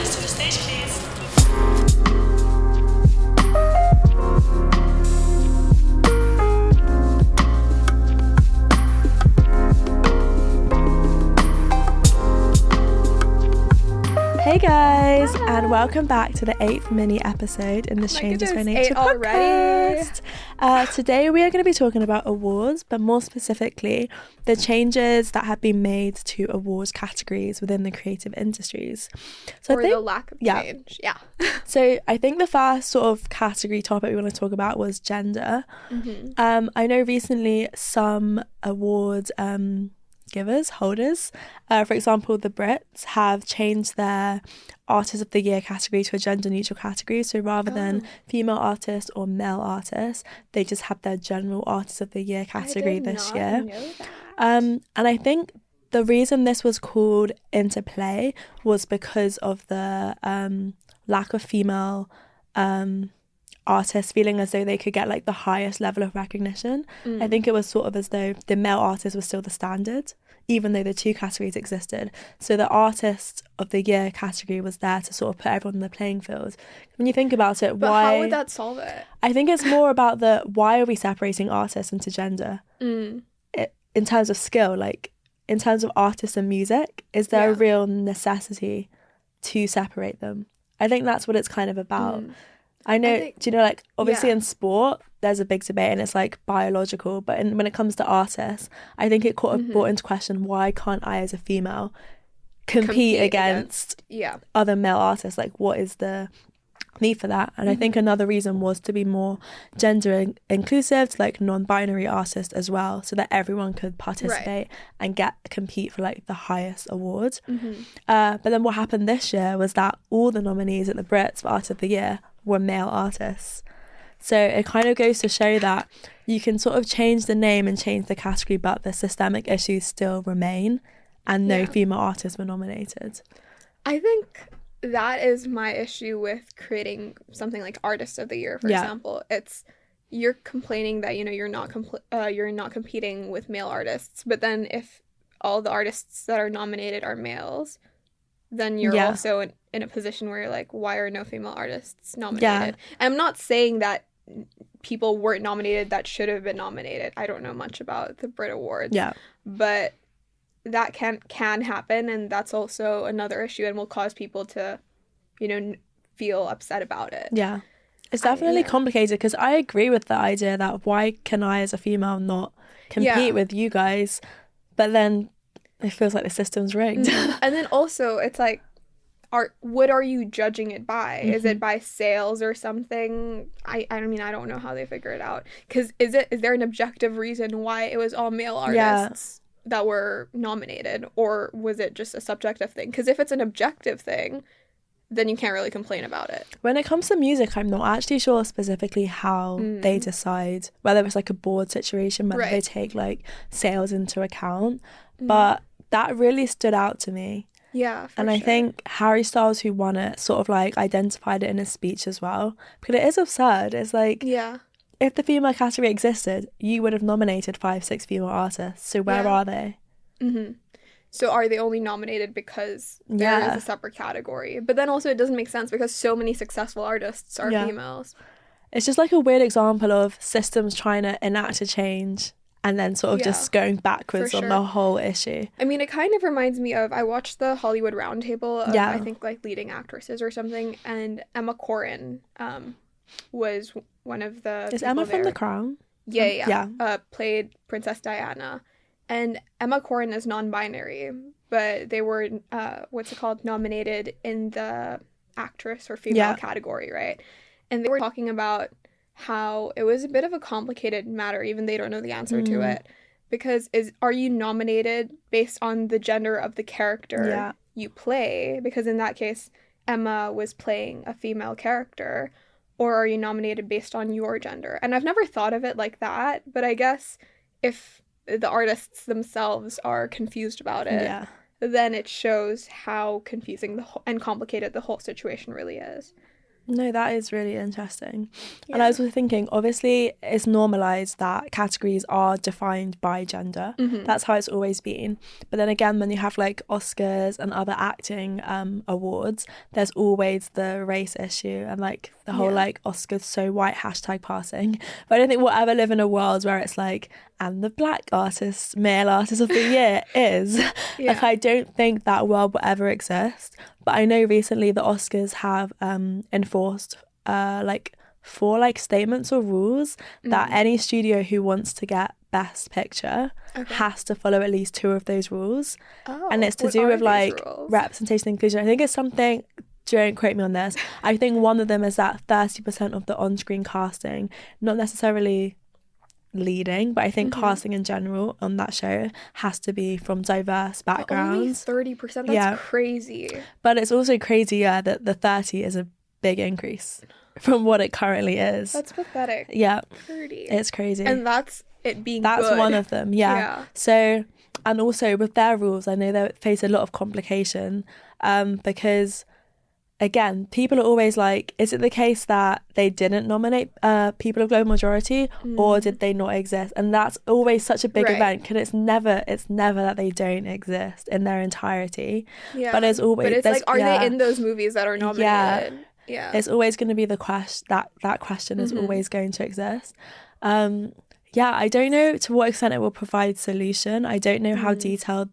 artist to the stage, please. Hey guys, and welcome back to the 8th mini episode in the Strangers by Nature podcast. Today we are going to be talking about awards, but more specifically, the changes that have been made to awards categories within the creative industries. So the lack of change. Yeah. So I think the first sort of category topic we want to talk about was gender. Mm-hmm. I know recently some awards holders, for example the Brits have changed their Artist of the Year category to a gender neutral category, so rather than female artist or male artist, they just have their general Artist of the Year category this year. And I think the reason this was called into play was because of the lack of female artists feeling as though they could get like the highest level of recognition. I think it was sort of as though the male artist was still the standard, even though the two categories existed. So the Artist of the Year category was there to sort of put everyone on the playing field. When you think about it, but how would that solve it? I think it's more about why are we separating artists into gender? In terms of skill, like in terms of artists and music, is there a real necessity to separate them? I think that's what it's kind of about. I know, do you know, like, obviously in sport, there's a big debate and it's, like, biological. But when it comes to artists, I think it kind of brought into question, why can't I, as a female, compete against other male artists? Like, what is the need for that? And I think another reason was to be more gender inclusive to, like, non-binary artists as well, so that everyone could participate and compete for, like, the highest award. But then what happened this year was that all the nominees at the Brits for Artist of the Year were male artists. So it kind of goes to show that you can sort of change the name and change the category, but the systemic issues still remain, and no female artists were nominated. I think that is my issue with creating something like Artist of the Year, for example. It's you're complaining that, you know, you're not competing with male artists, but then if all the artists that are nominated are males, then you're also in a position where you're like, why are no female artists nominated? I'm not saying that people weren't nominated that should have been nominated. I don't know much about the Brit Awards. But that can happen, and that's also another issue and will cause people to, you know, feel upset about it. It's definitely complicated, because I agree with the idea that why can I as a female not compete with you guys, but then it feels like the system's rigged. And then also it's like, what are you judging it by? Is it by sales or something? I mean, I don't know how they figure it out, because is there an objective reason why it was all male artists that were nominated, or was it just a subjective thing? Because if it's an objective thing, then you can't really complain about it. When it comes to music, I'm not actually sure specifically how they decide, whether it's like a board situation, whether they take like sales into account. But that really stood out to me. And I think Harry Styles, who won it, sort of like identified it in his speech as well, because it is absurd. It's like, if the female category existed, you would have nominated 5-6 female artists, so where are they? So are they only nominated because there is a separate category? But then also it doesn't make sense, because so many successful artists are females. It's just like a weird example of systems trying to enact a change and then sort of just going backwards on the whole issue. I mean, it kind of reminds me of, I watched the Hollywood Roundtable of, I think, like, leading actresses or something, and Emma Corrin was one of the Is Emma from The Crown? Played Princess Diana. And Emma Corrin is non-binary, but they were, nominated in the actress or female category, right? And they were talking about how it was a bit of a complicated matter, even they don't know the answer to it, because are you nominated based on the gender of the character you play? Because in that case, Emma was playing a female character. Or are you nominated based on your gender? And I've never thought of it like that, but I guess if the artists themselves are confused about it, then it shows how confusing and complicated the whole situation really is. No, that is really interesting. Yeah. And I was also thinking, obviously, it's normalised that categories are defined by gender. That's how it's always been. But then again, when you have like Oscars and other acting awards, there's always the race issue and like the whole like Oscars so white hashtag passing. But I don't think we'll ever live in a world where it's like, and the black artist, male artist of the year is. Like, I don't think that world will ever exist. But I know recently the Oscars have enforced like 4 like statements or rules that any studio who wants to get Best Picture has to follow at least 2 of those rules. And it's to do with like representation and inclusion. I think it's something, don't quote me on this, I think one of them is that 30% of the on-screen casting, not necessarily leading, but I think casting in general on that show has to be from diverse backgrounds. Only 30%? That's crazy. But it's also crazy, that the 30 is a big increase from what it currently is. That's pathetic. Yeah. 30. It's crazy. And that's it being That's good. one of them, yeah. So, and also with their rules, I know they face a lot of complication because, again, people are always like, is it the case that they didn't nominate people of global majority or did they not exist? And that's always such a big event because it's never that they don't exist in their entirety. Yeah. But it's always, but it's like, are they in those movies that are nominated? Yeah. It's always going to be the question, that question is always going to exist. I don't know to what extent it will provide solution. I don't know how detailed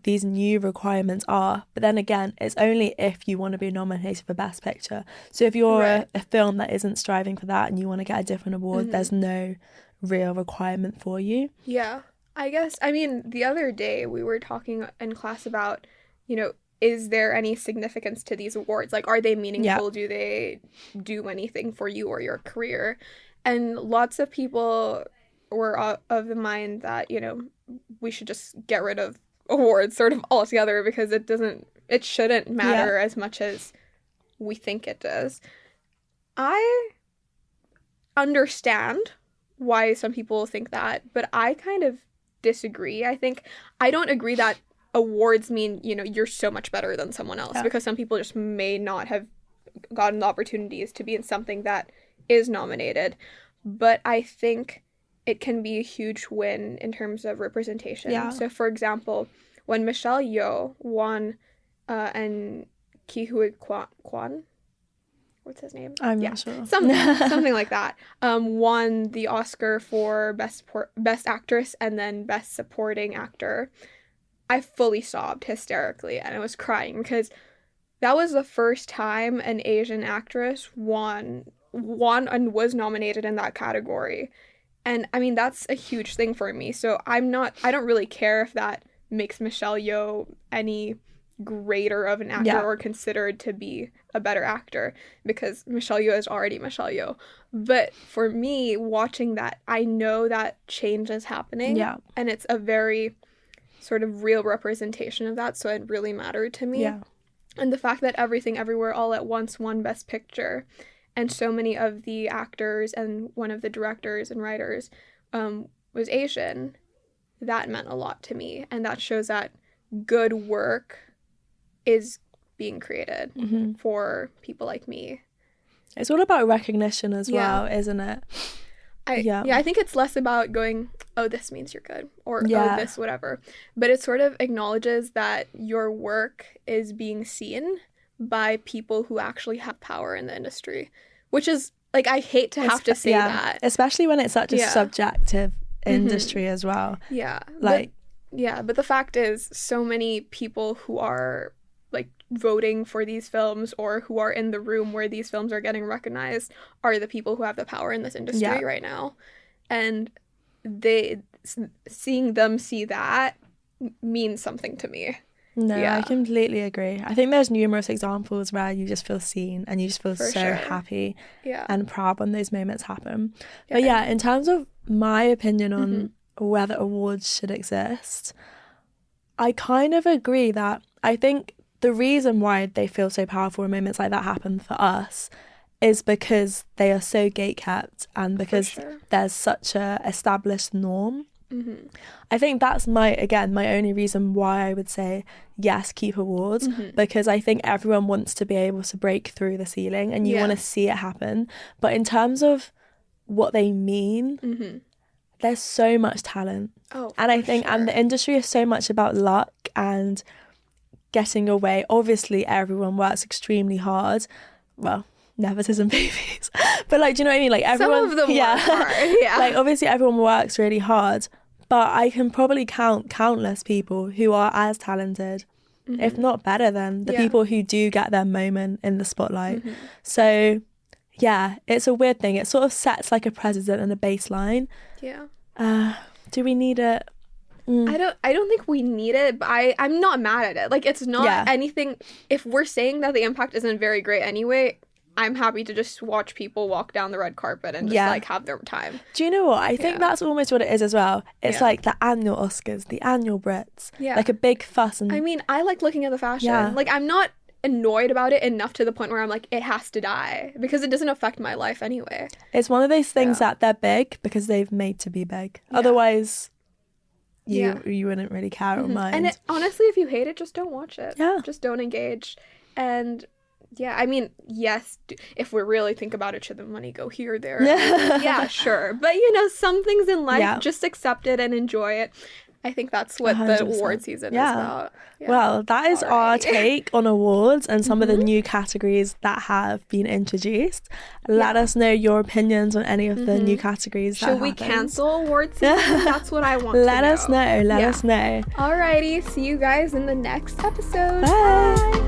these new requirements are, but then again, it's only if you want to be nominated for Best Picture. So if you're a film that isn't striving for that and you want to get a different award, there's no real requirement for you. Yeah, I guess, I mean, the other day we were talking in class about, is there any significance to these awards? Like, are they meaningful? Do they do anything for you or your career? And lots of people were of the mind that, we should just get rid of awards sort of altogether because it shouldn't matter as much as we think it does. I understand why some people think that, but I kind of disagree. I don't agree that awards mean, you're so much better than someone else because some people just may not have gotten the opportunities to be in something that is nominated. But I think it can be a huge win in terms of representation. Yeah. So, for example, when Michelle Yeoh won and Ke Huy Quan, what's his name? I'm not sure. Something like that, won the Oscar for Best Actress and then Best Supporting Actor, I fully sobbed hysterically and I was crying because that was the first time an Asian actress won and was nominated in that category. And I mean, that's a huge thing for me. So I don't really care if that makes Michelle Yeoh any greater of an actor or considered to be a better actor because Michelle Yeoh is already Michelle Yeoh. But for me, watching that, I know that change is happening. Yeah. And it's a very sort of real representation of that. So it really mattered to me. Yeah. And the fact that Everything Everywhere All at Once won Best Picture and so many of the actors and one of the directors and writers was Asian, that meant a lot to me. And that shows that good work is being created for people like me. It's all about recognition as well, isn't it? I think it's less about going, oh, this means you're good, or oh, this whatever. But it sort of acknowledges that your work is being seen by people who actually have power in the industry, which is, like, I hate to have to say that. Especially when it's such a subjective industry as well. Yeah. But the fact is, so many people who are, like, voting for these films or who are in the room where these films are getting recognized are the people who have the power in this industry right now. And seeing them see that means something to me. No, I completely agree. I think there's numerous examples where you just feel seen and you just feel happy and proud when those moments happen. But in terms of my opinion on whether awards should exist, I kind of agree that I think the reason why they feel so powerful when moments like that happen for us is because they are so gatekept and because there's such a established norm I think that's my only reason why I would say yes, keep awards, because I think everyone wants to be able to break through the ceiling and you want to see it happen. But in terms of what they mean, there's so much talent. And I think and the industry is so much about luck and getting your way. Obviously everyone works extremely hard. Well, nepotism babies. But like, do you know what I mean? Like everyone, some of them work hard. Yeah. Like obviously everyone works really hard, but I can probably count countless people who are as talented, if not better than the people who do get their moment in the spotlight. So yeah, it's a weird thing. It sort of sets like a precedent and a baseline. Yeah. Do we need it? I don't think we need it, but I'm not mad at it. Like, it's not anything. If we're saying that the impact isn't very great anyway, I'm happy to just watch people walk down the red carpet and just like have their time. Do you know what? I think that's almost what it is as well. It's like the annual Oscars, the annual Brits. Yeah. Like a big fuss. And I mean, I like looking at the fashion. Yeah. Like, I'm not annoyed about it enough to the point where I'm like, it has to die, because it doesn't affect my life anyway. It's one of those things that they're big because they've made to be big. Otherwise, you wouldn't really care or mind. And honestly, if you hate it, just don't watch it. Yeah. Just don't engage. And yeah, I mean, yes, if we really think about it, should the money go here, there? Yeah, sure. But, you know, some things in life, just accept it and enjoy it. I think that's what 100%. The award season is about. Yeah. Well, that is our take on awards and some of the new categories that have been introduced. Let us know your opinions on any of the new categories. Should we cancel award season? That's what I want to know. Let us know. Let us know. Alrighty. See you guys in the next episode. Bye.